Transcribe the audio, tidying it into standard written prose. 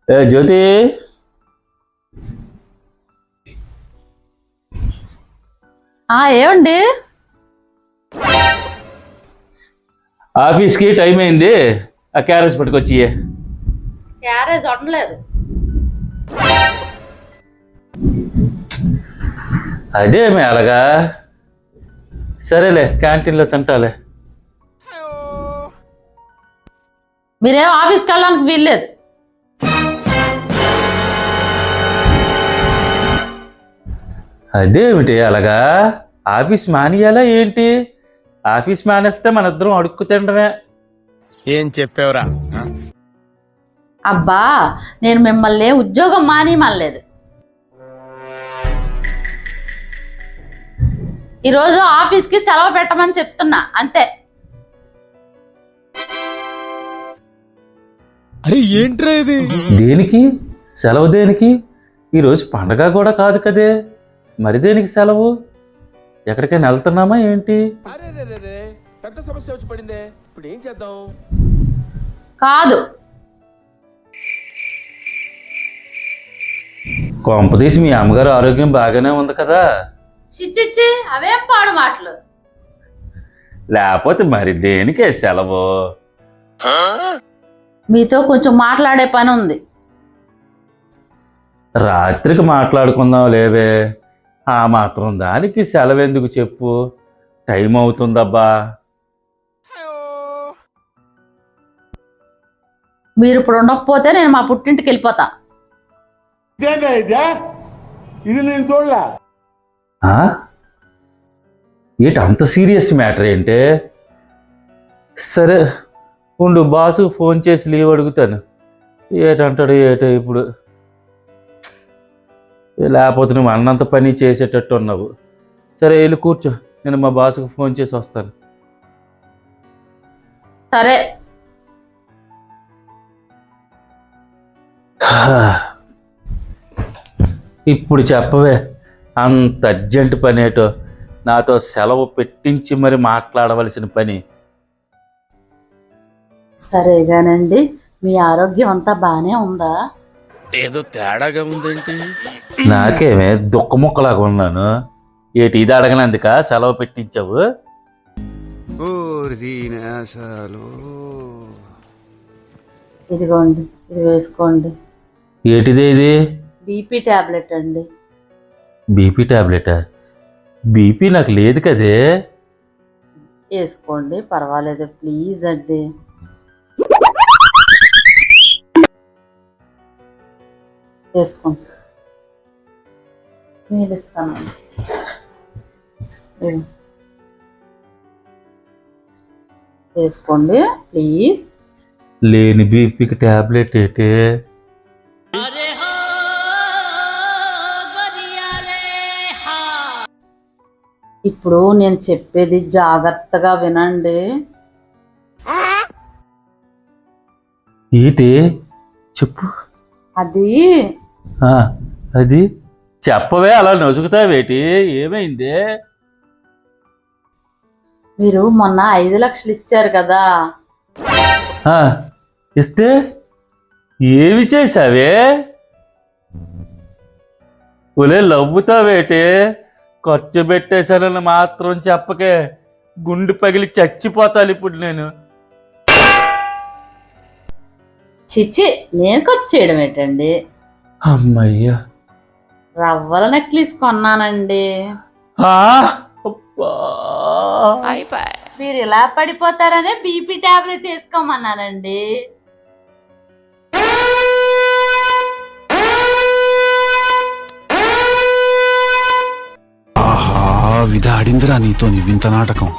జ్యోతి, ఏమండి? ఆఫీస్కి టైం అయింది. ఆ క్యారేజ్ పట్టుకొచ్చి. క్యారేజ్ ఉండలేదు. అదేమి అలాగా? సరేలే, క్యాంటీన్లో తింటాలే. మీరేం ఆఫీస్కి వెళ్ళడానికి వీల్లేదు. అదేమిటి అలాగా? ఆఫీస్ మానేయాలా ఏంటి? ఆఫీస్ మానేస్తే మన ఇద్దరం అడుక్కు తినడమే. ఏం చెప్పావురా? అబ్బా, నేను మిమ్మల్ని ఉద్యోగం మానేయమనలేదు. ఈరోజు ఆఫీస్కి సెలవు పెట్టమని చెప్తున్నా, అంతే. అరే ఏంట్రా ఇది? దేనికి సెలవు? దేనికి? ఈరోజు పండగ కూడా కాదు కదే, మరి దేనికి సెలవు? ఎక్కడికైనా వెళ్తున్నామా ఏంటి? పెద్ద సమస్య వచ్చి పడిందే, ఇప్పుడు ఏం చేద్దాం? కాదు, కొంపదీసి మీ అమ్మగారు ఆరోగ్యం బాగానే ఉంది కదా? చిచ్చిచ్చి అవేం పాడు మాటలు. లేకపోతే మరి దేనికే సెలవు? మీతో కొంచెం మాట్లాడే పని ఉంది. రాత్రికి మాట్లాడుకుందాం లేవే, ఆ మాత్రం దానికి సెలవు ఎందుకు చెప్పు? టైం అవుతుందబ్బా. మీరు ఇప్పుడు ఉండకపోతే నేను మా పుట్టింటికి వెళ్ళిపోతా. ఇది నేను చూడలే. ఏంటి అంత సీరియస్ మ్యాటర్ ఏంటి? సరే ఉండు, బాసు ఫోన్ చేసి లీవ్ అడుగుతాను. ఏటంటాడు ఏటో ఇప్పుడు. లేకపోతే నువ్వు అన్నంత పని చేసేటట్టు ఉన్నావు. సరే వెళ్ళి కూర్చో, నేను మా బాసుకు ఫోన్ చేసి వస్తాను. సరే. ఇప్పుడు చెప్పవే, అంత అర్జెంట్ పని ఏటో? నాతో సెలవు పెట్టించి మరి మాట్లాడవలసిన పని. సరేగానండి, మీ ఆరోగ్యం అంతా బానే ఉందా? ఏదో తేడాగా ఉందేంటి? నాకేమే దుఃఖముక్కలాగా ఉన్నాను. ఏటి ఇది అడగనందుక సెలవు పెట్టించావు? ఇదిగోండి, ఇది వేసుకోండి. ఏటిదే ఇది? బీపీ టాబ్లెట్ అండి. బీపీ టాబ్లెటా? బీపీ నాకు లేదు కదే. వేసుకోండి, పర్వాలేదు, ప్లీజ్ అండి. వేసుకోండి, మీరు ఇస్తానండి. వేసుకోండి ప్లీజ్. లేని బీపీకి టాబ్లెట్ ఏంటి? ఇప్పుడు నేను చెప్పేది జాగ్రత్తగా వినండి. ఏంటి చెప్పు. అది చెప్పవే, అలా నొసుగుతావేటి? ఏమైంది? మీరు మొన్న 5 లక్షలు ఇచ్చారు కదా, ఇస్తే ఏమి చేసావే? ఒలే లవ్వుతావేటి? ఖర్చు పెట్టేశానని మాత్రం చెప్పకే, గుండె పగిలి చచ్చిపోతాను ఇప్పుడు నేను. చిచి, నేను ఖర్చు చేయడం ఏంటండి? అమ్మయ్యా, రవ్వల నెక్లెస్ కొన్నానండి. మీరు ఇలా పడిపోతారనే బీపీ టాబ్లెట్ వేసుకోమన్నానండి. ఆహా, విధాడిందిరా నీతో నీ వింత నాటకం.